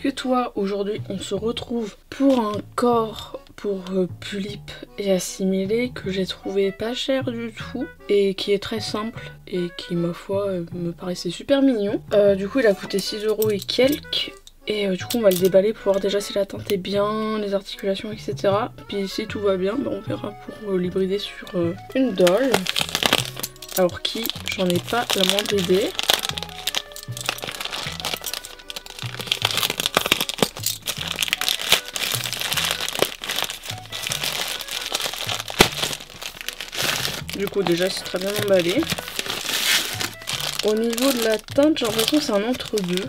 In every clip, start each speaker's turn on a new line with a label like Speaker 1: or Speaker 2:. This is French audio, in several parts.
Speaker 1: que toi. Aujourd'hui on se retrouve pour un corps pour Pulip et Assimilé que j'ai trouvé pas cher du tout et qui est très simple et qui ma foi me paraissait super mignon. Du coup il a coûté 6 € et quelques. Et du coup on va le déballer pour voir déjà si la teinte est bien, les articulations etc. Puis si tout va bien, on verra pour l'hybrider sur une doll. Alors qui, j'en ai pas la moindre idée. Du coup déjà c'est très bien emballé. Au niveau de la teinte j'ai l'impression que c'est un entre-deux.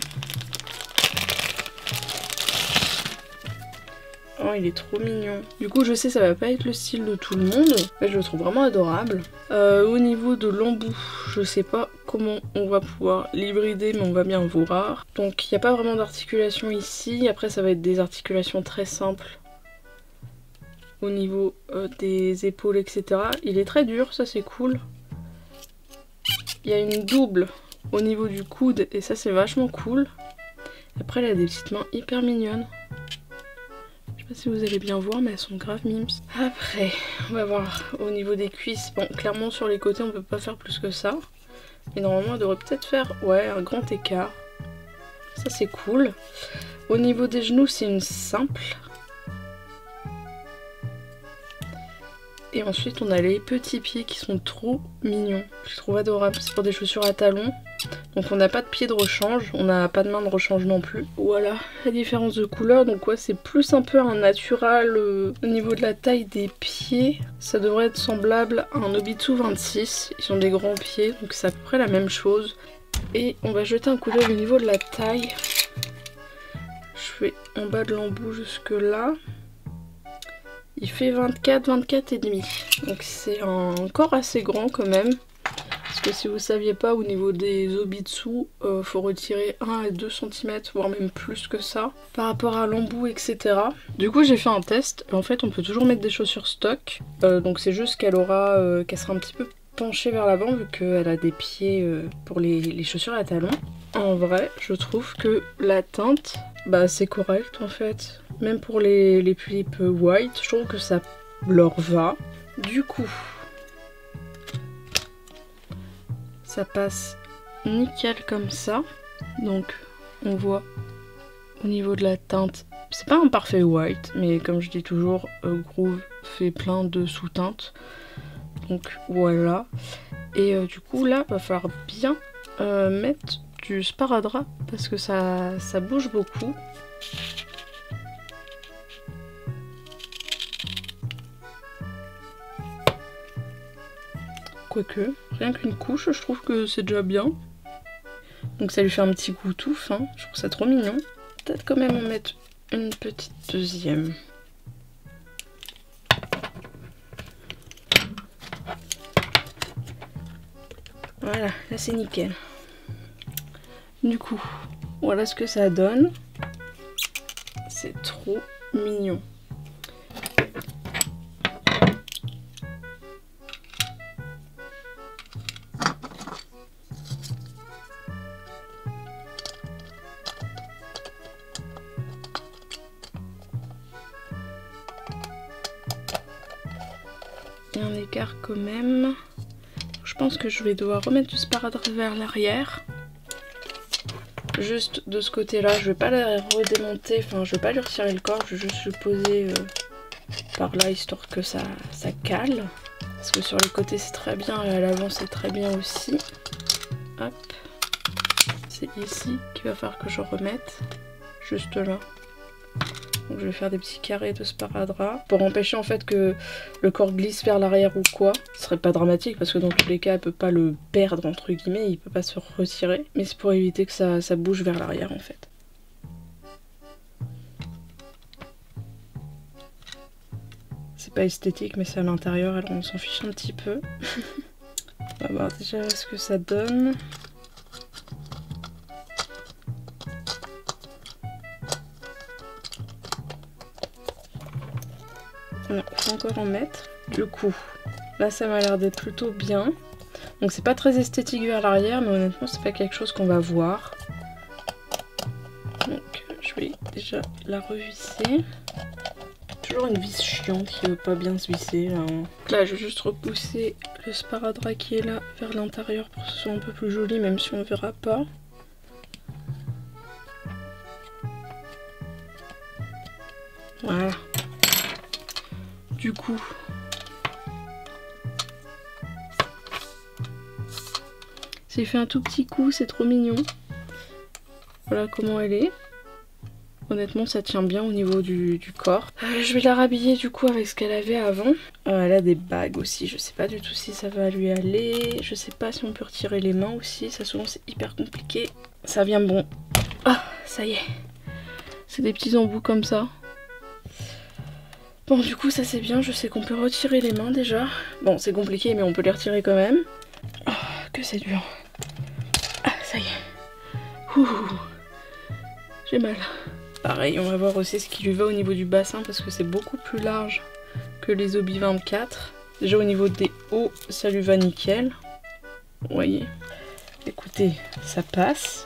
Speaker 1: Oh il est trop mignon. Du coup je sais ça va pas être le style de tout le monde, mais je le trouve vraiment adorable. Au niveau de l'embout, je sais pas comment on va pouvoir l'hybrider mais on va bien voir. Donc il n'y a pas vraiment d'articulation ici, après ça va être des articulations très simples. Au niveau des épaules etc. Il est très dur, ça c'est cool. Il y a une double au niveau du coude et ça c'est vachement cool. Après elle a des petites mains hyper mignonnes. Je sais pas si vous allez bien voir mais elles sont grave mimes. Après on va voir au niveau des cuisses. Bon clairement sur les côtés on peut pas faire plus que ça. Mais normalement elle devrait peut-être faire ouais un grand écart. Ça c'est cool. Au niveau des genoux c'est une simple. Et ensuite on a les petits pieds qui sont trop mignons. Je les trouve adorables. C'est pour des chaussures à talons. Donc on n'a pas de pied de rechange. On n'a pas de main de rechange non plus. Voilà la différence de couleur. Donc ouais c'est plus un peu un natural au niveau de la taille des pieds. Ça devrait être semblable à un Obitsu 26. Ils ont des grands pieds donc c'est à peu près la même chose. Et on va jeter un coup d'œil au niveau de la taille. Je vais en bas de l'embout jusque là. Il fait 24 et demi. Donc c'est un corps assez grand quand même. Parce que si vous saviez pas, au niveau des Obitsu, faut retirer 1 à 2 cm, voire même plus que ça, par rapport à l'embout, etc. Du coup j'ai fait un test. En fait on peut toujours mettre des chaussures stock. Donc c'est juste qu'elle aura, qu'elle sera un petit peu penchée vers l'avant vu qu'elle a des pieds pour les chaussures à talons. En vrai, je trouve que la teinte, bah c'est correct en fait. Même pour les Pulip white, je trouve que ça leur va. Du coup, ça passe nickel comme ça. Donc, on voit au niveau de la teinte, c'est pas un parfait white, mais comme je dis toujours, Groove fait plein de sous-teintes. Donc voilà. Et du coup là, va falloir bien mettre du sparadrap parce que ça bouge beaucoup. Quoique, rien qu'une couche, je trouve que c'est déjà bien. Donc ça lui fait un petit goût tout fin, je trouve ça trop mignon. Peut-être quand même en mettre une petite deuxième. Voilà, là c'est nickel. Du coup, voilà ce que ça donne. C'est trop mignon. Il y a un écart quand même. Je pense que je vais devoir remettre du sparadrap vers l'arrière. Juste de ce côté là, je vais pas la redémonter, enfin je vais pas lui retirer le corps, je vais juste le poser par là histoire que ça cale. Parce que sur les côtés c'est très bien et à l'avant c'est très bien aussi. Hop, c'est ici qu'il va falloir que je remette, juste là. Donc je vais faire des petits carrés de sparadrap pour empêcher en fait que le corps glisse vers l'arrière ou quoi. Ce serait pas dramatique parce que dans tous les cas elle peut pas le perdre entre guillemets, il peut pas se retirer. Mais c'est pour éviter que ça bouge vers l'arrière en fait. C'est pas esthétique mais c'est à l'intérieur alors on s'en fiche un petit peu. On va voir déjà ce que ça donne. Non, faut encore en mettre. Du coup, là ça m'a l'air d'être plutôt bien. Donc c'est pas très esthétique vers l'arrière, mais honnêtement c'est pas quelque chose qu'on va voir. Donc je vais déjà la revisser. Toujours une vis chiante qui veut pas bien se visser là. Donc là je vais juste repousser le sparadrap qui est là vers l'intérieur pour que ce soit un peu plus joli, même si on verra pas. Voilà. Du coup, j'ai fait un tout petit coup, c'est trop mignon. Voilà comment elle est. Honnêtement ça tient bien au niveau du corps. Je vais la rhabiller du coup avec ce qu'elle avait avant. Elle a des bagues aussi, je sais pas du tout si ça va lui aller. Je sais pas si on peut retirer les mains aussi, ça souvent c'est hyper compliqué. Ça vient bon. Ah, ça y est. C'est des petits embouts comme ça. Bon du coup ça c'est bien, je sais qu'on peut retirer les mains déjà. Bon c'est compliqué mais on peut les retirer quand même. Oh, que c'est dur. Ah ça y est. Ouh. J'ai mal. Pareil on va voir aussi ce qui lui va au niveau du bassin parce que c'est beaucoup plus large que les Obi 24. Déjà au niveau des hauts ça lui va nickel. Vous voyez. Écoutez ça passe.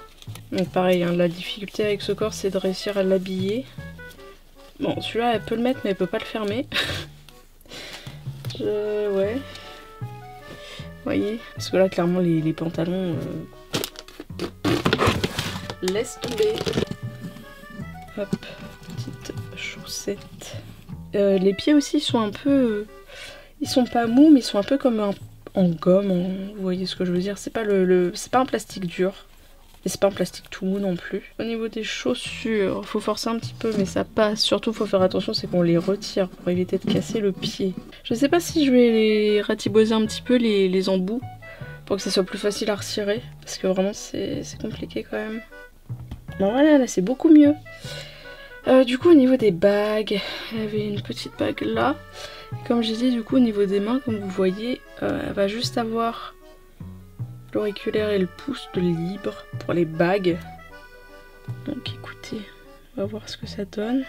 Speaker 1: Donc pareil hein, la difficulté avec ce corps c'est de réussir à l'habiller. Bon, celui-là, elle peut le mettre, mais elle peut pas le fermer. Ouais. Vous voyez? Parce que là, clairement, les pantalons... Laisse tomber. Hop, petite chaussette. Les pieds aussi sont un peu... Ils sont pas mous, mais ils sont un peu comme en gomme. Vous voyez ce que je veux dire? C'est pas c'est pas un plastique dur. Et c'est pas un plastique tout mou non plus. Au niveau des chaussures, faut forcer un petit peu mais ça passe. Surtout faut faire attention, c'est qu'on les retire pour éviter de casser le pied. Je sais pas si je vais les ratiboiser un petit peu les embouts pour que ça soit plus facile à retirer. Parce que vraiment c'est compliqué quand même. Bon voilà, là c'est beaucoup mieux. Du coup au niveau des bagues, il y avait une petite bague là. Et comme j'ai dit du coup au niveau des mains, comme vous voyez, elle va juste avoir... l'auriculaire et le pouce de libre pour les bagues. Donc écoutez, on va voir ce que ça donne.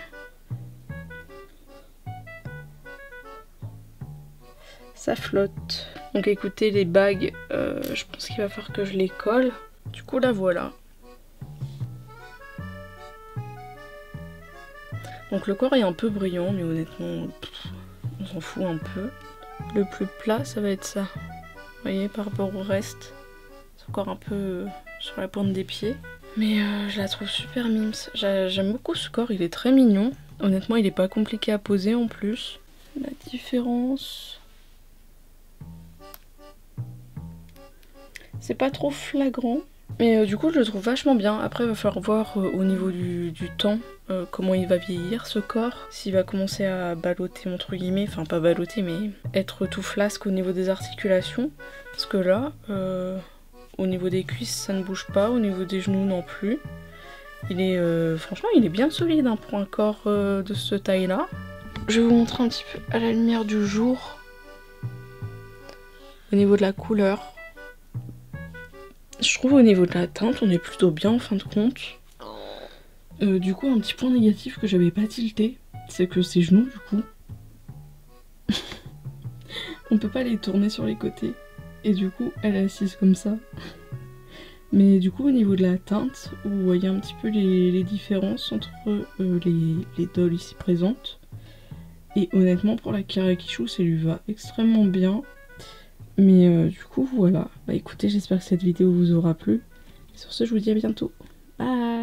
Speaker 1: Ça flotte. Donc écoutez les bagues, je pense qu'il va falloir que je les colle. Du coup la voilà. Donc le corps est un peu brillant mais honnêtement on s'en fout un peu. Le plus plat ça va être ça. Vous voyez par rapport au reste. Encore un peu sur la pointe des pieds. Mais je la trouve super mimes. J'aime beaucoup ce corps, il est très mignon. Honnêtement, il est pas compliqué à poser en plus. La différence... c'est pas trop flagrant. Mais du coup, je le trouve vachement bien. Après, il va falloir voir au niveau du temps comment il va vieillir ce corps. S'il va commencer à balloter, entre guillemets. Enfin, pas balloter, mais être tout flasque au niveau des articulations. Parce que là... au niveau des cuisses ça ne bouge pas, au niveau des genoux non plus. Il est franchement il est bien solide hein, pour un corps de cette taille là. Je vais vous montrer un petit peu à la lumière du jour. Au niveau de la couleur. Je trouve au niveau de la teinte on est plutôt bien en fin de compte. Du coup un petit point négatif que j'avais pas tilté, c'est que ses genoux du coup on peut pas les tourner sur les côtés. Et du coup, elle est assise comme ça. Mais du coup, au niveau de la teinte, vous voyez un petit peu les différences entre les dolls ici présentes. Et honnêtement, pour la Kirakicho, ça lui va extrêmement bien. Mais du coup, voilà. Bah écoutez, j'espère que cette vidéo vous aura plu. Et sur ce, je vous dis à bientôt. Bye!